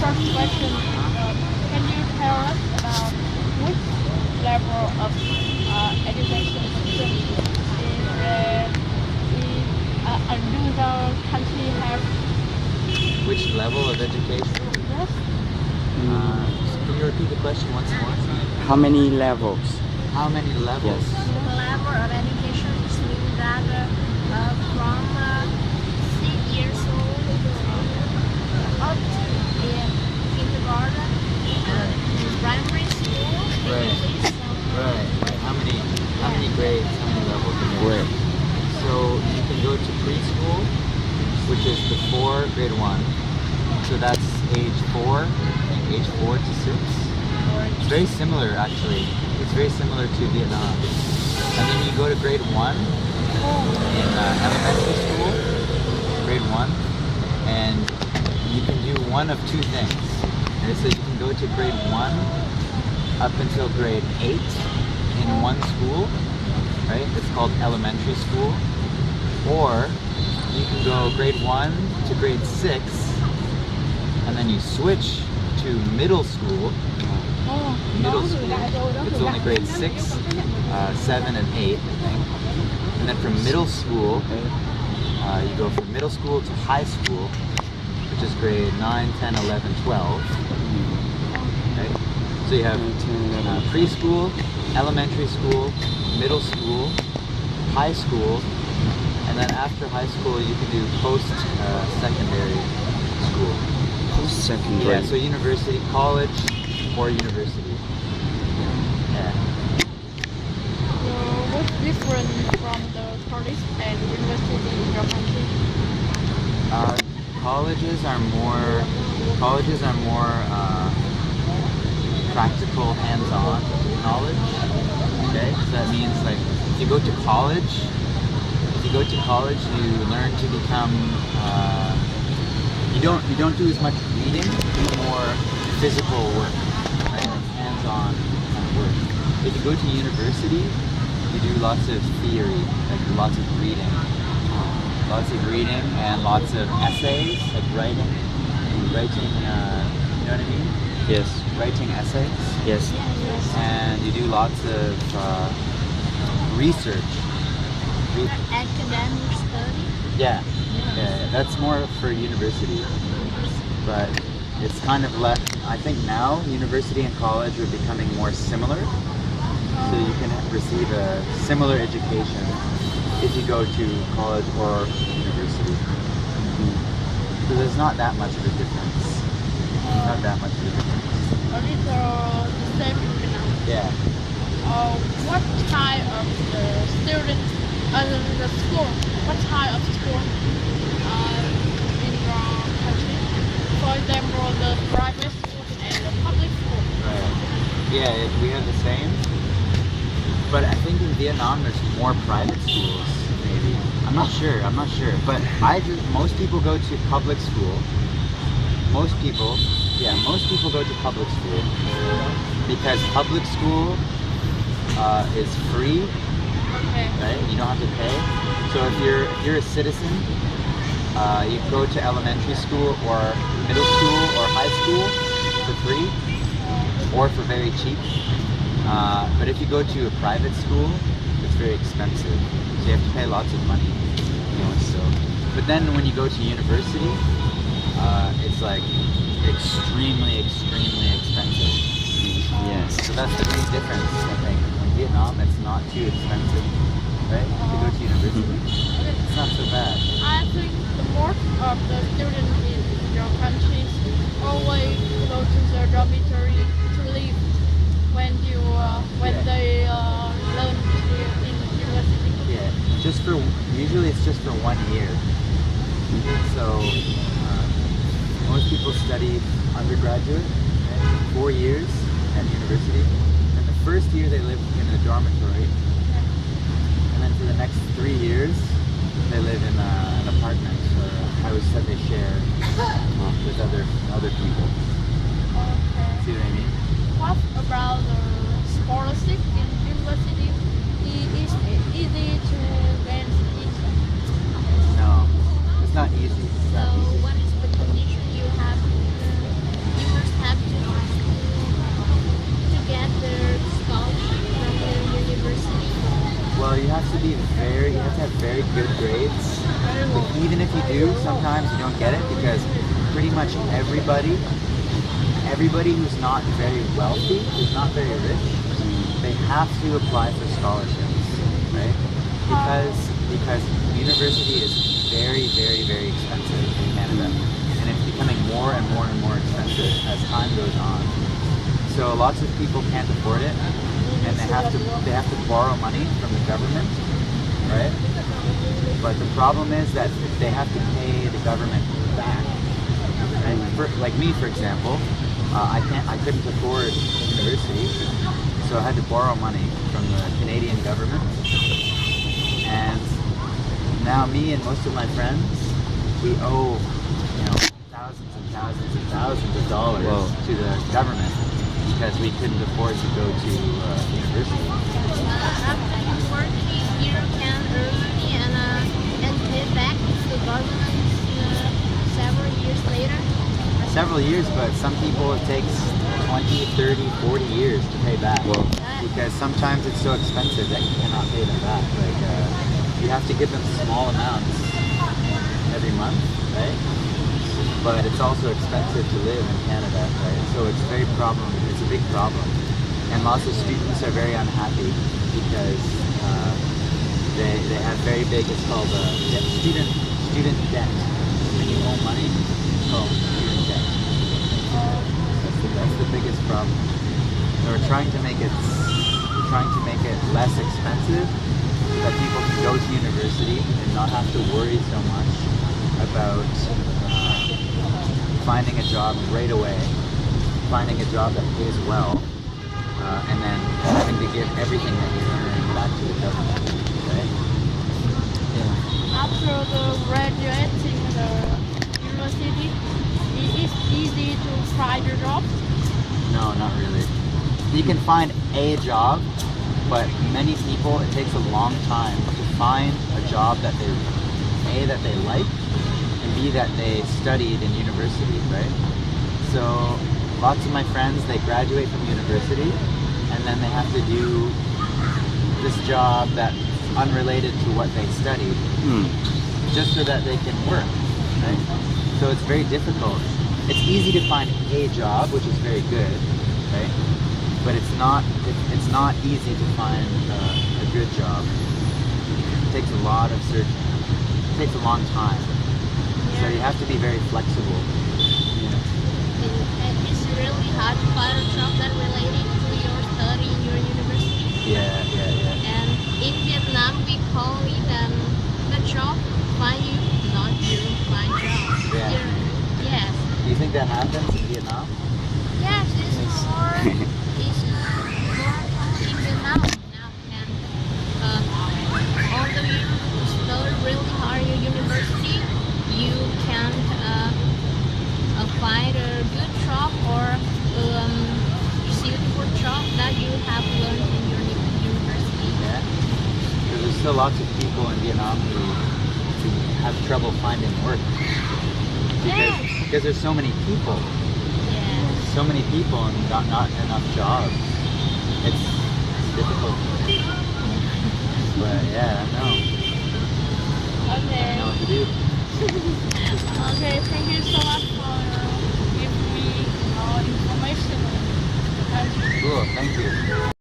first question, can you tell us about which level of education system do the country have? Which level of education? Yes. Can you repeat the question once more? How many levels? How many levels? Yes. The level of education is mean that from 6 years old up to kindergarten, primary school. Right. Right. How many grades? How many levels? Where? So you can go to preschool, which is before grade 1. So that's age 4, age 4 to 6. It's very similar actually. It's very similar to Vietnam. And then you go to grade 1 in elementary school, grade 1, and you can do one of two things. Okay, so you can go to grade 1 up until grade 8 in one school, right? It's called elementary school. Or you can go grade 1 to grade 6, and then you switch to middle school. Middle school, it's only grade 6, 7, and 8, I think. And then from middle school, you go from middle school to high school, which is grade 9, 10, 11, 12. Okay? So you have preschool, elementary school, middle school, high school, and then after high school you can do post-secondary school. Post-secondary? Yeah, so university, college, or university. Yeah. What's different from the college and university in your country? Colleges are more practical, hands-on knowledge. Okay, so that means like if you go to college, you learn to become. You don't do as much reading, you do more physical work, right? Like hands-on kind of work. If you go to university, you do lots of theory, like lots of reading and lots of essays, like writing. You know what I mean? Yes. Writing essays. Yes. And you do lots of research. Academic study. Yeah, that's more for university. But it's kind of less. I think now university and college are becoming more similar. So you can receive a similar education if you go to college or university. So there's not that much of a difference. Not that much of a difference. Or is the same in Vietnam? Yeah. What type of students the school? What type of school in your country? For example, the private school and the public school. Right. Yeah, we have the same. But I think in Vietnam there's more private schools, maybe. I'm not sure. But most people go to public school. Most people go to public school because public school is free, Okay. right? You don't have to pay. So if you're a citizen, you go to elementary school or middle school or high school for free or for very cheap. But if you go to a private school, it's very expensive. So you have to pay lots of money. But then when you go to university, it's like extremely expensive. Yes. So that's the big difference, I think. In Vietnam, it's not too expensive, right? To go to university, it's not so bad. I think the most of the students in your countries always go to the dormitory to live when they learn in university. Yeah, usually it's just for 1 year. So most people study undergraduate, right? 4 years at university. And the first year they live in a dormitory, and then for the next 3 years they live in an apartment or a house that they share with other people. Okay. See what I mean? What about the scholarship in university? Is it easy to get it? No, it's not easy. It's So not easy. what is the condition you have? You sometimes you don't get it because pretty much everybody who's not very wealthy, who's not very rich, they have to apply for scholarships, right? Because university is very, very, very expensive in Canada, and it's becoming more and more and more expensive as time goes on. So lots of people can't afford it, and they have to borrow money from the government, right? But the problem is that they have to pay the government back. Right? Like me, for example, I couldn't afford university, so I had to borrow money from the Canadian government. And now me and most of my friends, we owe, thousands and thousands and thousands of dollars to the government because we couldn't afford to go to university. After you work, you can earn money and pay back to the government several years later. Several years, but some people it takes 20, 30, 40 years to pay back. Because sometimes it's so expensive that you cannot pay them back. Like you have to give them small amounts every month, right? But it's also expensive to live in Canada, right? So it's a big problem. And lots of students are very unhappy because they have very big, it's called student debt. When you owe money, it's called student debt. That's the biggest problem. So we're trying to make it less expensive so that people can go to university and not have to worry so much about finding a job right away, finding a job that pays well, and then having to give everything that you earn back to the government, right? Yeah. After the graduating the university, it is easy to find a job. No, not really. You can find a job, but many people, it takes a long time to find a job that they like, and B, that they studied in university, right? So lots of my friends, they graduate from university, and then they have to do this job that's unrelated to what they studied, just so that they can work, right? So it's very difficult. It's easy to find a job, which is very good, right? But it's not easy to find a good job. It takes a lot of searching. It takes a long time. So you have to be very flexible. It's really hard to find a job that related to your study in your university. Yeah. And in Vietnam, we call it the job find you, not you find job. Yeah. Yes. Do you think that happens in Vietnam? Yes, it's more common in Vietnam now. And although you study really hard in your university, you can find a good job or suitable job that you have learned in your university. Yeah. Because there's still lots of people in Vietnam who have trouble finding work. Because there's so many people. Yes. So many people and not enough jobs. It's difficult. But yeah, I know. I know what to do. Okay, thank you so much for giving me information. Cool, thank you.